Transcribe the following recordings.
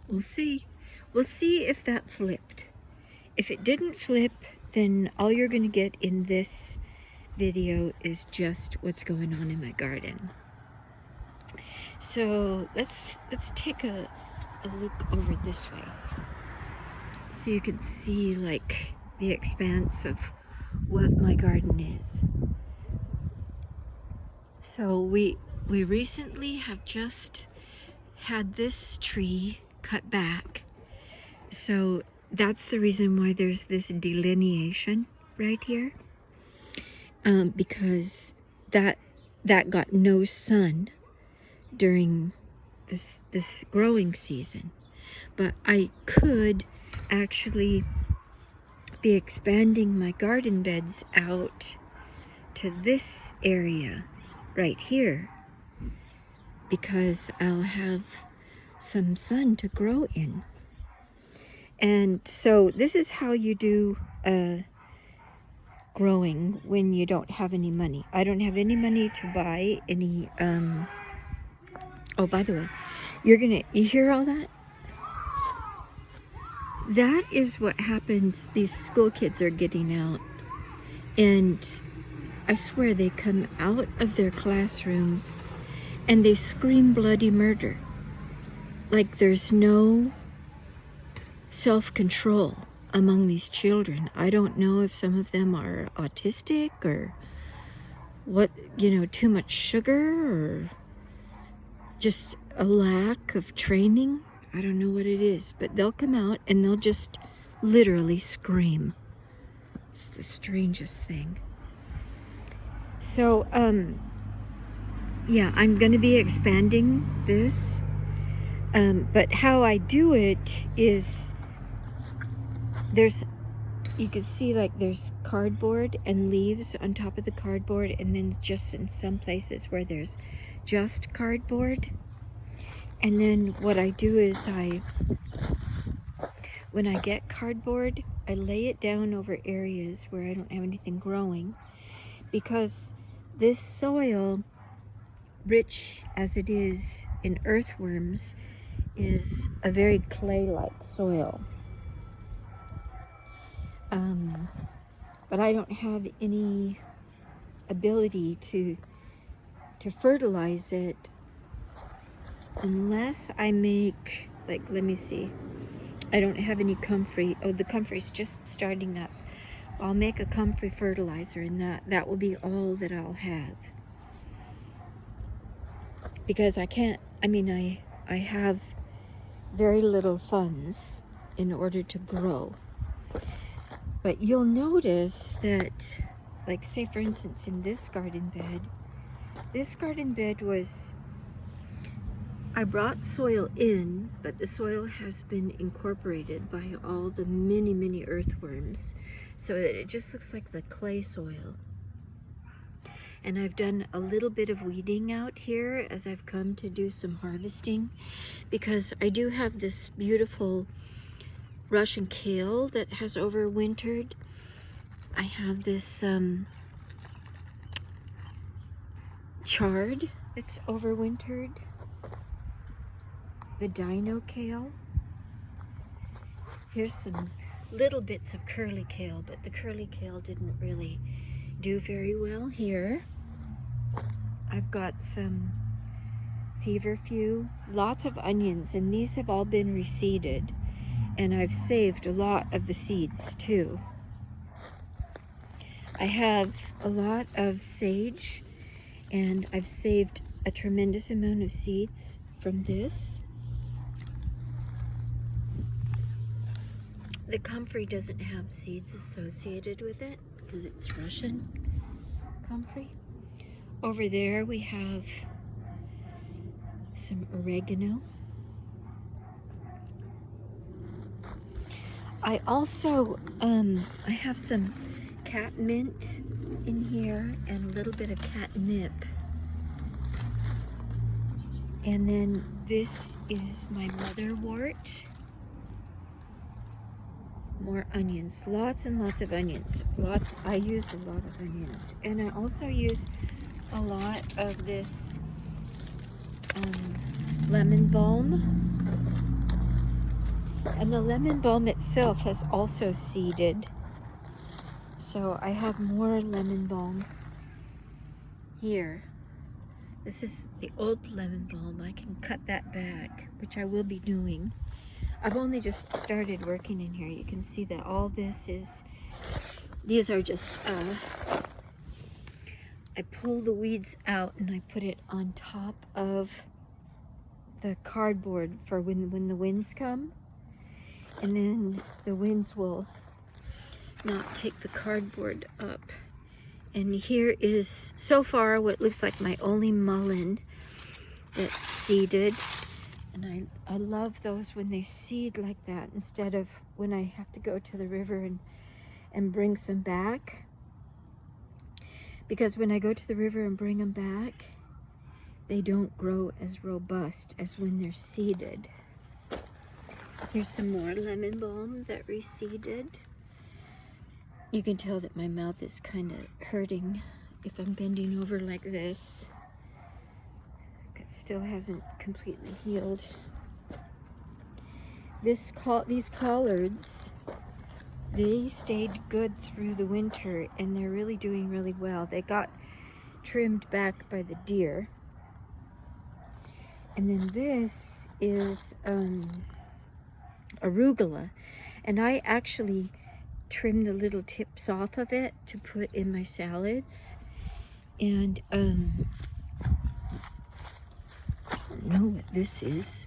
We'll see. We'll see if that flipped. If it didn't flip, then all you're going to get in this video is just what's going on in my garden. So let's take a look over this way, so you can see like the expanse of what my garden is. So we recently have just had this tree cut back, so that's the reason why there's this delineation right here, because that got no sun during this growing season. But I could actually be expanding my garden beds out to this area right here, because I'll have some sun to grow in. And so this is how you do growing when you don't have any money. I don't have any money to buy any oh, by the way, you hear all that? That is what happens. These school kids are getting out, and I swear they come out of their classrooms and they scream bloody murder. Like there's no self-control among these children. I don't know if some of them are autistic or what, too much sugar or just a lack of training. I don't know what it is, but they'll come out and they'll just literally scream. It's the strangest thing. So, yeah, I'm going to be expanding this. But how I do it is you can see like there's cardboard and leaves on top of the cardboard, and then just in some places where there's just cardboard. And then what I do is when I get cardboard, I lay it down over areas where I don't have anything growing, because this soil, rich as it is in earthworms, is a very clay-like soil. But I don't have any ability to fertilize it unless I make, like, let me see. I don't have any comfrey. Oh, the comfrey's just starting up. I'll make a comfrey fertilizer, and that will be all that I'll have. Because I can't, I have very little funds in order to grow. But you'll notice that, like, say for instance in this garden bed was, I brought soil in, but the soil has been incorporated by all the many earthworms, so that it just looks like the clay soil. And I've done a little bit of weeding out here as I've come to do some harvesting, because I do have this beautiful Russian kale that has overwintered. I have this chard that's overwintered. The dino kale. Here's some little bits of curly kale, but the curly kale didn't really do very well here. I've got some feverfew, lots of onions, and these have all been reseeded, and I've saved a lot of the seeds too. I have a lot of sage, and I've saved a tremendous amount of seeds from this. The comfrey doesn't have seeds associated with it because it's Russian comfrey. Over there we have some oregano. I also, I have some catmint in here and a little bit of catnip. And then this is my motherwort. More onions, lots and lots of onions. I use a lot of onions. And I also use a lot of this lemon balm. And the lemon balm itself has also seeded. So I have more lemon balm here. This is the old lemon balm. I can cut that back, which I will be doing. I've only just started working in here. You can see that all this is, these are just, I pull the weeds out and I put it on top of the cardboard for when the winds come. And then the winds will not take the cardboard up. And here is, so far, what looks like my only mullein that's seeded. And I love those when they seed like that, instead of when I have to go to the river and bring some back. Because when I go to the river and bring them back, they don't grow as robust as when they're seeded. Here's some more lemon balm that reseeded. You can tell that my mouth is kind of hurting if I'm bending over like this. It still hasn't completely healed. These collards, they stayed good through the winter, and they're really doing really well. They got trimmed back by the deer. And then this is arugula, and I actually trim the little tips off of it to put in my salads. And I don't know what this is,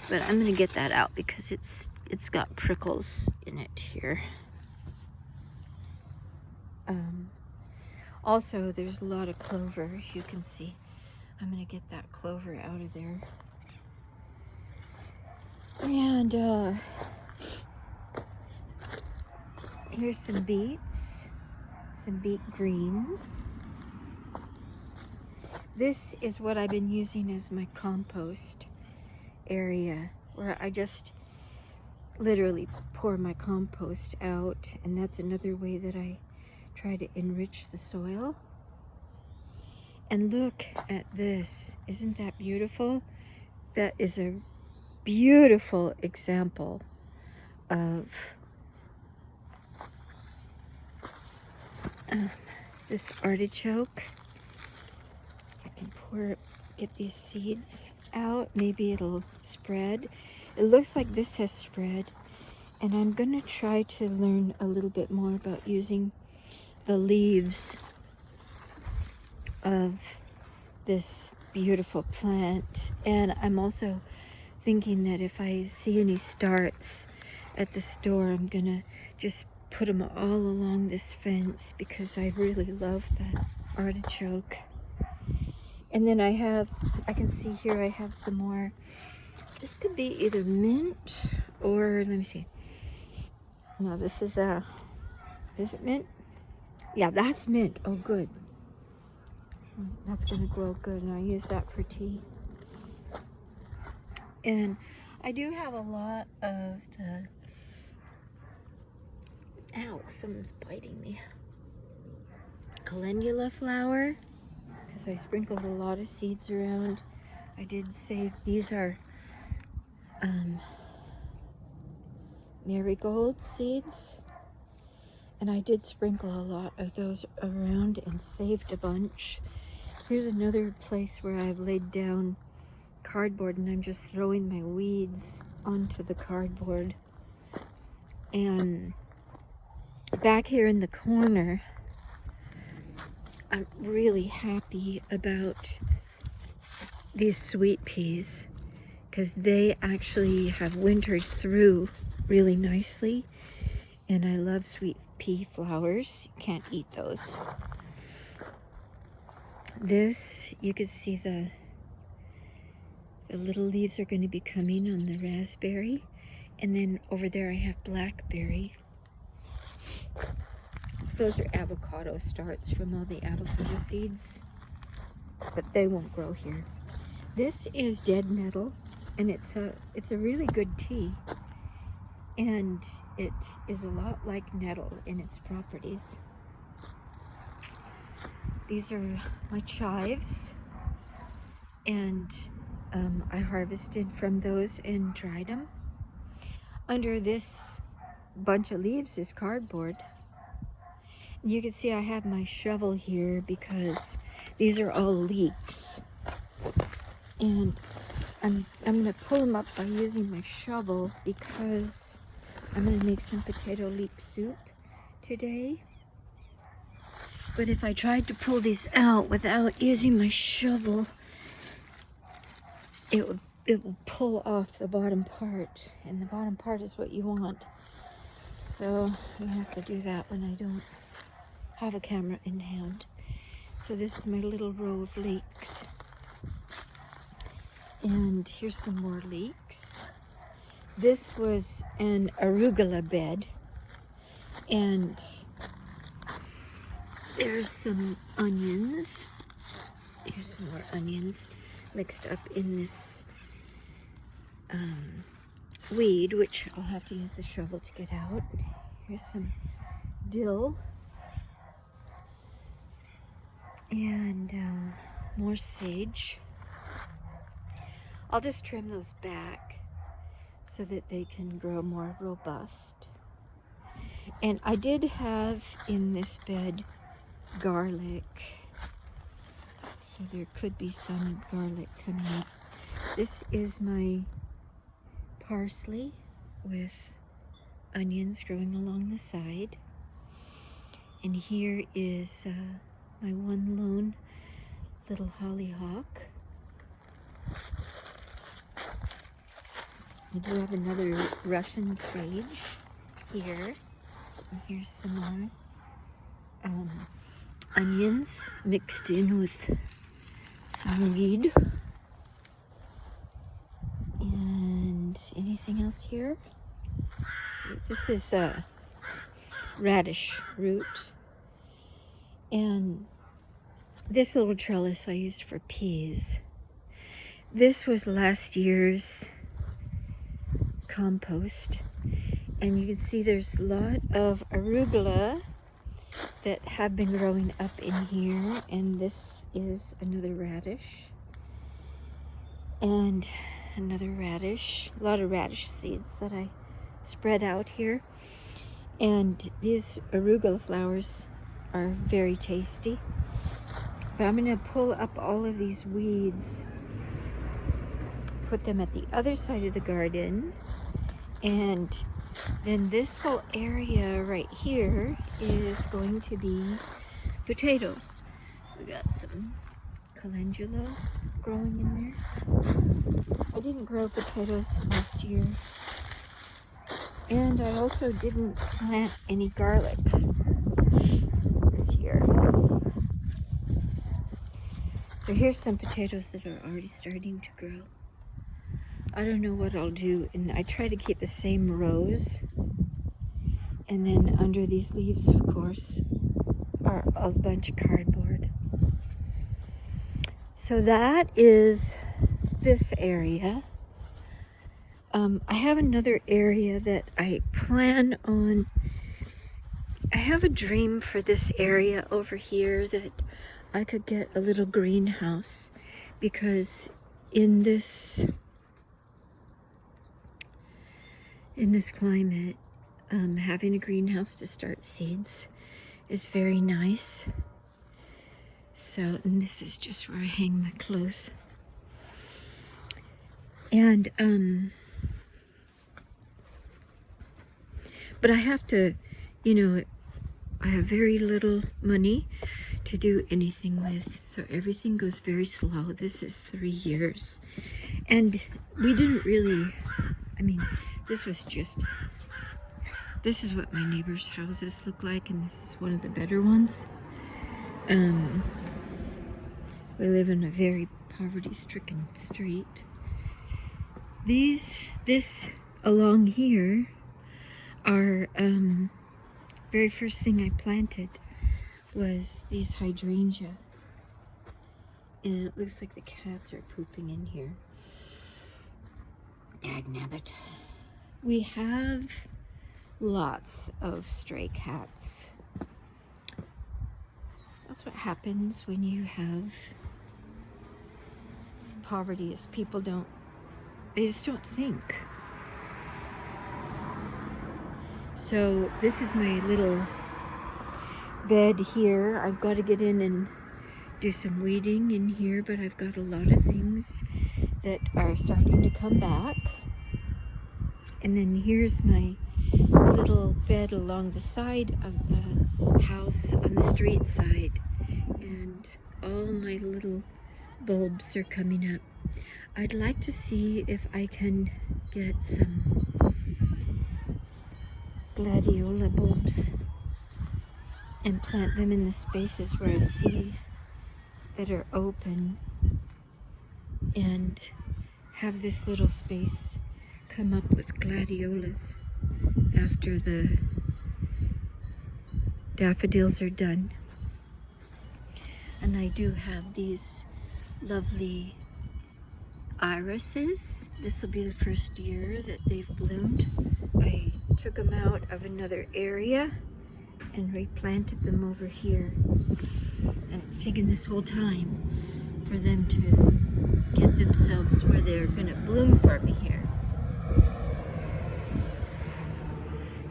but I'm gonna get that out because it's got prickles in it here. Also, there's a lot of clover, as you can see. I'm gonna get that clover out of there. And here's some beets, some beet greens. This is what I've been using as my compost area, where I just literally pour my compost out, and that's another way that I try to enrich the soil. And look at this. Isn't that beautiful? That is a beautiful example of this artichoke. I can get these seeds out. Maybe it'll spread. It looks like this has spread. And I'm gonna try to learn a little bit more about using the leaves of this beautiful plant. And I'm also thinking that if I see any starts at the store, I'm gonna just put them all along this fence, because I really love the artichoke. And then I can see here I have some more. This could be either mint or, let me see. No, this is it mint? Yeah, that's mint. Oh, good. That's gonna grow good, and I use that for tea. And I do have a lot of the, ow, someone's biting me. Calendula flower, because I sprinkled a lot of seeds around. I did say these are marigold seeds, and I did sprinkle a lot of those around and saved a bunch. Here's another place where I've laid down cardboard, and I'm just throwing my weeds onto the cardboard. And back here in the corner, I'm really happy about these sweet peas, because they actually have wintered through really nicely. And I love sweet pea flowers. You can't eat those. This, you can see the little leaves are going to be coming on the raspberry. And then over there I have blackberry. Those are avocado starts from all the avocado seeds, but they won't grow here. This is dead nettle, and it's a really good tea, and it is a lot like nettle in its properties. These are my chives, and I harvested from those and dried them. under this bunch of leaves is cardboard. You can see I have my shovel here because these are all leeks. And I'm gonna pull them up by using my shovel because I'm gonna make some potato leek soup today. But if I tried to pull these out without using my shovel, it will pull off the bottom part, and the bottom part is what you want. So I have to do that when I don't have a camera in hand. So this is my little row of leeks. And here's some more leeks. This was an arugula bed. And there's some onions. Here's some more onions mixed up in this weed, which I'll have to use the shovel to get out. Here's some dill. And more sage. I'll just trim those back so that they can grow more robust. And I did have in this bed garlic, so there could be some garlic coming up. This is my parsley with onions growing along the side. And here is my one lone little hollyhock. I do have another Russian sage here. And here's some more onions mixed in with some weed. And anything else here? See, this is a radish root. And this little trellis I used for peas. This was last year's compost, and you can see there's a lot of arugula that have been growing up in here, and this is another radish and another radish, a lot of radish seeds that I spread out here. And these arugula flowers are very tasty. But I'm going to pull up all of these weeds, put them at the other side of the garden, and then this whole area right here is going to be potatoes. We got some calendula growing in there. I didn't grow potatoes last year, and I also didn't plant any garlic this year. So here's some potatoes that are already starting to grow. I don't know what I'll do, and I try to keep the same rows. And then under these leaves, of course, are a bunch of cardboard. So that is this area. I have another area that I plan on. I have a dream for this area over here that I could get a little greenhouse, because in this climate, having a greenhouse to start seeds is very nice. So, and this is just where I hang my clothes. And but I have to, I have very little money to do anything with, so everything goes very slow. This is 3 years, and we didn't really, this is what my neighbors' houses look like, and this is one of the better ones. We live in a very poverty-stricken street. This along here are, very first thing I planted was these hydrangea, and it looks like the cats are pooping in here. Dagnabbit. We have lots of stray cats. That's what happens when you have poverty, is people they just don't think. So this is my little bed here. I've got to get in and do some weeding in here, but I've got a lot of things that are starting to come back. And then here's my little bed along the side of the house on the street side. And all my little bulbs are coming up. I'd like to see if I can get some gladiola bulbs and plant them in the spaces where I see that are open, and have this little space come up with gladiolas after the daffodils are done. And I do have these lovely irises. This will be the first year that they've bloomed. I took them out of another area and replanted them over here. And it's taken this whole time for them to get themselves where they're gonna bloom for me here.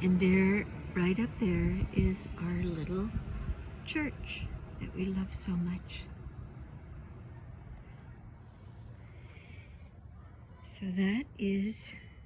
And there, right up there, is our little church that we love so much. So that is